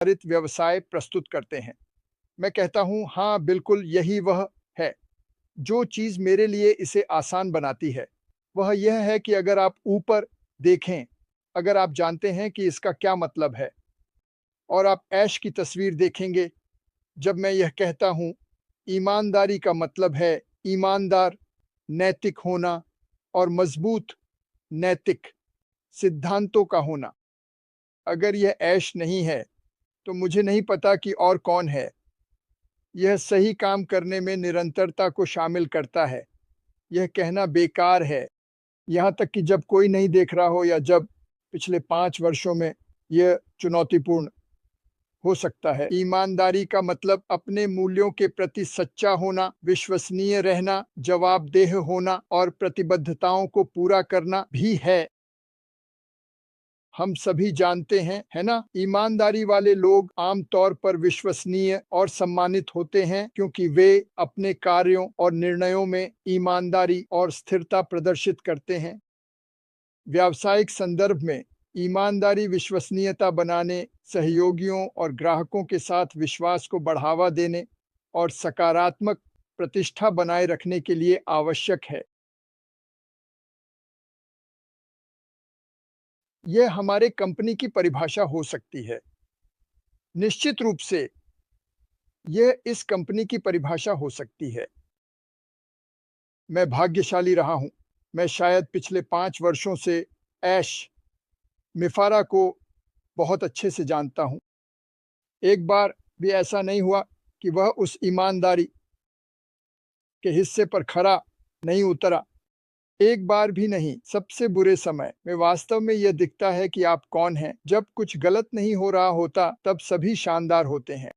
आधारित व्यवसाय प्रस्तुत करते हैं। मैं कहता हूँ, हाँ, बिल्कुल यही वह है। जो चीज़ मेरे लिए इसे आसान बनाती है, वह यह है कि अगर आप ऊपर देखें, अगर आप जानते हैं कि इसका क्या मतलब है और आप ऐश की तस्वीर देखेंगे, जब मैं यह कहता हूँ, ईमानदारी का मतलब है ईमानदार, नैतिक होना और मज़बूत नैतिक सिद्धांतों का होना। अगर यह ऐश नहीं है, तो मुझे नहीं पता कि और कौन है। यह सही काम करने में निरंतरता को शामिल करता है। यह कहना बेकार है, यहाँ तक कि जब कोई नहीं देख रहा हो या जब पिछले 5 वर्षों में यह चुनौतीपूर्ण हो सकता है। ईमानदारी का मतलब अपने मूल्यों के प्रति सच्चा होना, विश्वसनीय रहना, जवाबदेह होना और प्रतिबद्धताओं को पूरा करना भी है। हम सभी जानते हैं, है ना? ईमानदारी वाले लोग आम तौर पर विश्वसनीय और सम्मानित होते हैं क्योंकि वे अपने कार्यों और निर्णयों में ईमानदारी और स्थिरता प्रदर्शित करते हैं। व्यावसायिक संदर्भ में ईमानदारी विश्वसनीयता बनाने, सहयोगियों और ग्राहकों के साथ विश्वास को बढ़ावा देने और सकारात्मक प्रतिष्ठा बनाए रखने के लिए आवश्यक है। यह हमारे कंपनी की परिभाषा हो सकती है। निश्चित रूप से यह इस कंपनी की परिभाषा हो सकती है। मैं भाग्यशाली रहा हूँ। मैं शायद पिछले 5 वर्षों से ऐश मिफारा को बहुत अच्छे से जानता हूँ। एक बार भी ऐसा नहीं हुआ कि वह उस ईमानदारी के हिस्से पर खरा नहीं उतरा। एक बार भी नहीं। सबसे बुरे समय में वास्तव में यह दिखता है कि आप कौन हैं। जब कुछ गलत नहीं हो रहा होता, तब सभी शानदार होते हैं।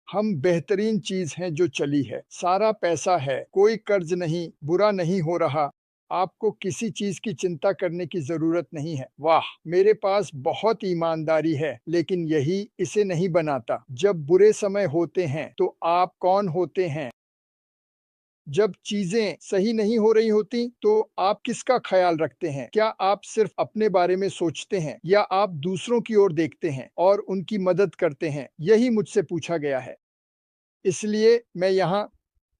हम बेहतरीन चीज़ हैं जो चली है। सारा पैसा है, कोई कर्ज नहीं, बुरा नहीं हो रहा। आपको किसी चीज़ की चिंता करने की ज़रूरत नहीं है। वाह! मेरे पास बहुत ईमानदारी है, लेकिन यही इसे नहीं बनाता। जब बुरे समय होते हैं, तो आप कौन होते हैं? जब चीज़ें सही नहीं हो रही होती, तो आप किसका ख़्याल रखते हैं? क्या आप सिर्फ़ अपने बारे में सोचते हैं या आप दूसरों की ओर देखते हैं और उनकी मदद करते हैं? यही मुझसे पूछा गया है। इसलिए मैं यहाँ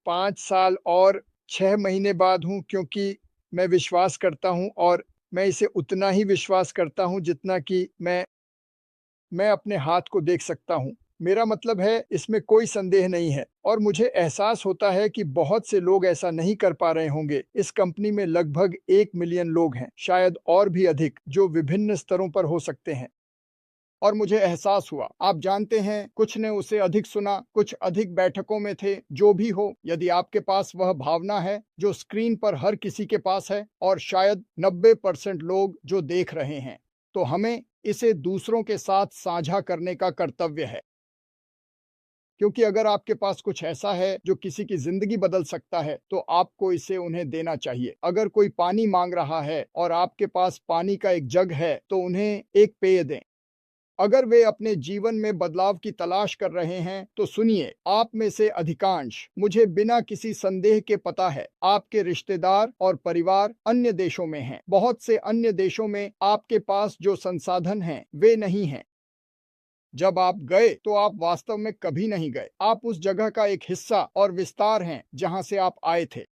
5 साल और 6 महीने बाद हूँ क्योंकि मैं विश्वास करता हूँ और मैं इसे उतना ही विश्वास करता हूँ जितना कि मैं अपने हाथ को देख सकता हूँ। मेरा मतलब है, इसमें कोई संदेह नहीं है और मुझे एहसास होता है कि बहुत से लोग ऐसा नहीं कर पा रहे होंगे। इस कंपनी में लगभग 1 मिलियन लोग हैं, शायद और भी अधिक, जो विभिन्न स्तरों पर हो सकते हैं। और मुझे एहसास हुआ, आप जानते हैं, कुछ ने उसे अधिक सुना, कुछ अधिक बैठकों में थे। जो भी हो, यदि आपके पास वह भावना है जो स्क्रीन पर हर किसी के पास है और शायद 90% लोग जो देख रहे हैं, तो हमें इसे दूसरों के साथ साझा करने का कर्तव्य है। क्योंकि अगर आपके पास कुछ ऐसा है जो किसी की जिंदगी बदल सकता है, तो आपको इसे उन्हें देना चाहिए। अगर कोई पानी मांग रहा है और आपके पास पानी का एक जग है, तो उन्हें एक पेय दें। अगर वे अपने जीवन में बदलाव की तलाश कर रहे हैं, तो सुनिए, आप में से अधिकांश, मुझे बिना किसी संदेह के पता है, आपके रिश्तेदार और परिवार अन्य देशों में हैं। बहुत से अन्य देशों में आपके पास जो संसाधन हैं, वे नहीं हैं। जब आप गए, तो आप वास्तव में कभी नहीं गए। आप उस जगह का एक हिस्सा और विस्तार हैं जहां से आप आए थे।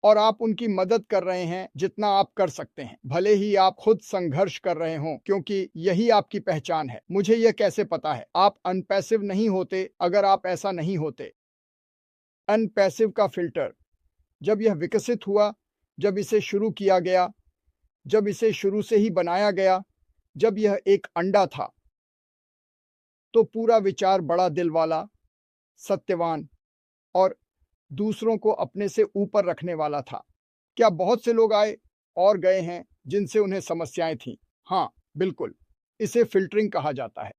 और आप उनकी मदद कर रहे हैं जितना आप कर सकते हैं, भले ही आप खुद संघर्ष कर रहे हों, क्योंकि यही आपकी पहचान है। मुझे यह कैसे पता है? आप अनपैसिव नहीं होते अगर आप ऐसा नहीं होते। अनपैसिव का फिल्टर, जब यह विकसित हुआ, जब इसे शुरू किया गया, जब इसे शुरू से ही बनाया गया, जब यह एक अंडा था, तो पूरा विचार बड़ा दिल वाला, सत्यवान और दूसरों को अपने से ऊपर रखने वाला था। क्या बहुत से लोग आए और गए हैं जिनसे उन्हें समस्याएं थीं? हाँ, बिल्कुल। इसे फ़िल्टरिंग कहा जाता है।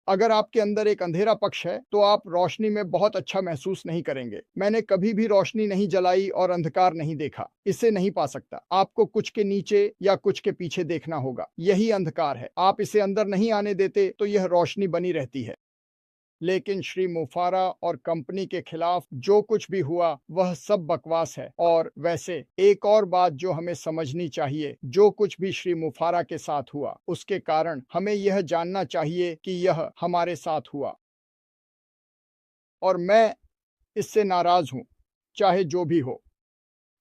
अगर आपके अंदर एक अंधेरा पक्ष है, तो आप रोशनी में बहुत अच्छा महसूस नहीं करेंगे। मैंने कभी भी रोशनी नहीं जलाई और अंधकार नहीं देखा। इसे नहीं पा सकता। आपको कुछ के नीचे या कुछ के पीछे देखना होगा। यही अंधकार है। आप इसे अंदर नहीं आने देते, तो यह रोशनी बनी रहती है। लेकिन श्री मुफारा और कंपनी के खिलाफ जो कुछ भी हुआ वह सब बकवास है। और वैसे एक और बात जो हमें समझनी चाहिए, जो कुछ भी श्री मुफारा के साथ हुआ उसके कारण हमें यह जानना चाहिए कि यह हमारे साथ हुआ, और मैं इससे नाराज हूं, चाहे जो भी हो।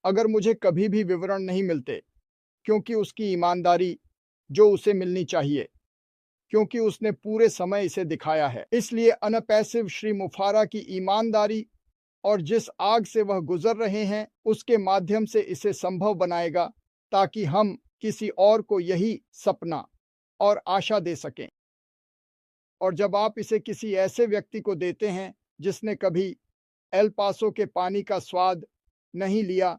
अगर मुझे कभी भी विवरण नहीं मिलते, क्योंकि उसकी ईमानदारी जो उसे मिलनी चाहिए, क्योंकि उसने पूरे समय इसे दिखाया है, इसलिए अनपैसिव श्री मुफारा की ईमानदारी और जिस आग से वह गुजर रहे हैं उसके माध्यम से इसे संभव बनाएगा, ताकि हम किसी और को यही सपना और आशा दे सकें। और जब आप इसे किसी ऐसे व्यक्ति को देते हैं जिसने कभी एल पासो के पानी का स्वाद नहीं लिया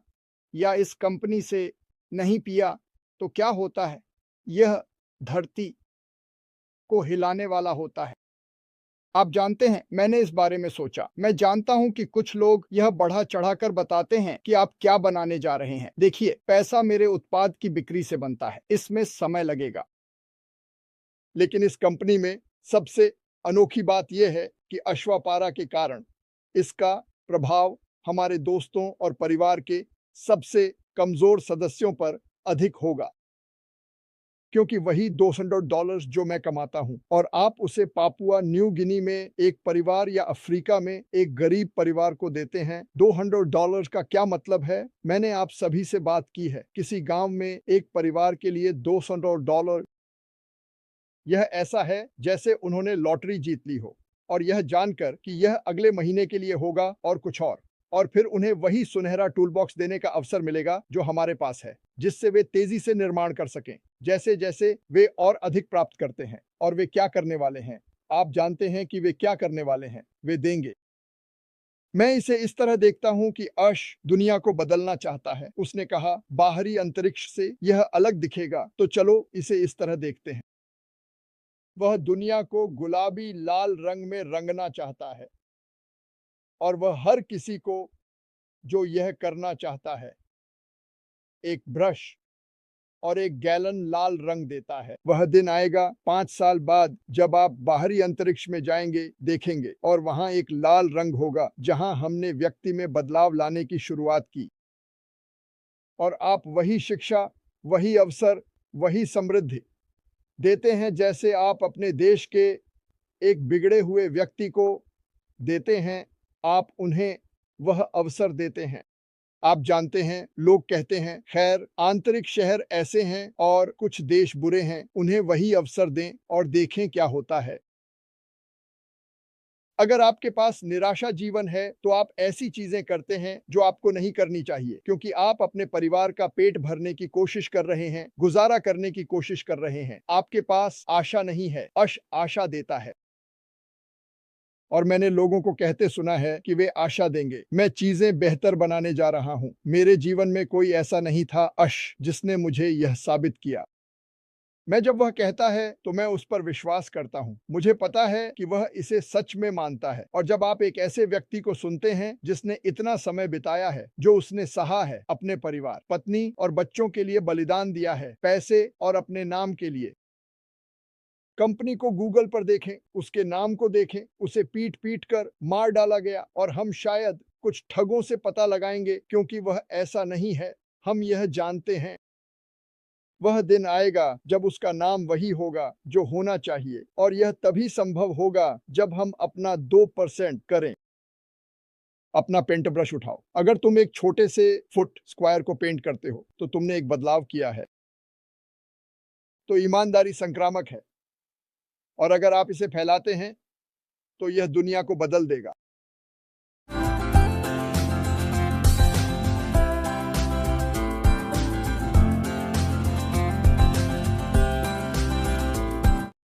या इस कंपनी से नहीं पिया, तो क्या होता है? यह धरती को हिलाने वाला होता है। आप जानते हैं, मैंने इस बारे में सोचा। मैं जानता हूं कि कुछ लोग यह बढ़ा चढ़ाकर बताते हैं कि आप क्या बनाने जा रहे हैं। देखिए, पैसा मेरे उत्पाद की बिक्री से बनता है, इसमें समय लगेगा। लेकिन इस कंपनी में सबसे अनोखी बात यह है कि अश्वापारा के कारण इसका प्रभाव हमारे दोस्तों और परिवार के सबसे कमजोर सदस्यों पर अधिक होगा, क्योंकि वही $200 जो मैं कमाता हूं और आप उसे पापुआ न्यू गिनी में एक परिवार या अफ्रीका में एक गरीब परिवार को देते हैं। $200 का क्या मतलब है? मैंने आप सभी से बात की है। किसी गांव में एक परिवार के लिए $200, यह ऐसा है जैसे उन्होंने लॉटरी जीत ली हो, और यह जानकर कि यह अगले महीने के लिए होगा और कुछ और फिर उन्हें वही सुनहरा टूल बॉक्स देने का अवसर मिलेगा जो हमारे पास है, जिससे वे तेजी से निर्माण कर सकें जैसे जैसे वे और अधिक प्राप्त करते हैं। और वे क्या करने वाले हैं? आप जानते हैं कि वे क्या करने वाले हैं? वे देंगे। मैं इसे इस तरह देखता हूं कि अश दुनिया को बदलना चाहता है। उसने कहा, बाहरी अंतरिक्ष से यह अलग दिखेगा, तो चलो इसे इस तरह देखते हैं। वह दुनिया को गुलाबी लाल रंग में रंगना चाहता है, और वह हर किसी को जो यह करना चाहता है एक ब्रश और एक गैलन लाल रंग देता है। वह दिन आएगा 5 साल बाद जब आप बाहरी अंतरिक्ष में जाएंगे, देखेंगे, और वहां एक लाल रंग होगा जहां हमने व्यक्ति में बदलाव लाने की शुरुआत की। और आप वही शिक्षा, वही अवसर, वही समृद्धि देते हैं जैसे आप अपने देश के एक बिगड़े हुए व्यक्ति को देते हैं। आप उन्हें वह अवसर देते हैं। आप जानते हैं, लोग कहते हैं, खैर आंतरिक शहर ऐसे हैं और कुछ देश बुरे हैं, उन्हें वही अवसर दें और देखें क्या होता है। अगर आपके पास निराशा जीवन है तो आप ऐसी चीजें करते हैं जो आपको नहीं करनी चाहिए, क्योंकि आप अपने परिवार का पेट भरने की कोशिश कर रहे हैं, गुजारा करने की कोशिश कर रहे हैं। आपके पास आशा नहीं है, आशा देता है। और मैंने लोगों को कहते सुना है कि वे आशा देंगे। मैं चीजें बेहतर बनाने जा रहा हूं। मेरे जीवन में कोई ऐसा नहीं था जिसने मुझे यह साबित किया। मैं जब वह कहता है तो मैं उस पर विश्वास करता हूं। मुझे पता है कि वह इसे सच में मानता है। और जब आप एक ऐसे व्यक्ति को सुनते हैं जिसने इतना समय बिताया है, जो उसने सहा है, अपने परिवार, पत्नी और बच्चों के लिए बलिदान दिया है, पैसे और अपने नाम के लिए। कंपनी को गूगल पर देखें, उसके नाम को देखें, उसे पीट पीट कर मार डाला गया, और हम शायद कुछ ठगों से पता लगाएंगे क्योंकि वह ऐसा नहीं है। हम यह जानते हैं वह दिन आएगा जब उसका नाम वही होगा जो होना चाहिए, और यह तभी संभव होगा जब हम अपना 2% करें। अपना पेंट ब्रश उठाओ। अगर तुम एक छोटे से फुट स्क्वायर को पेंट करते हो तो तुमने एक बदलाव किया है। तो ईमानदारी संक्रामक है, और अगर आप इसे फैलाते हैं तो यह दुनिया को बदल देगा।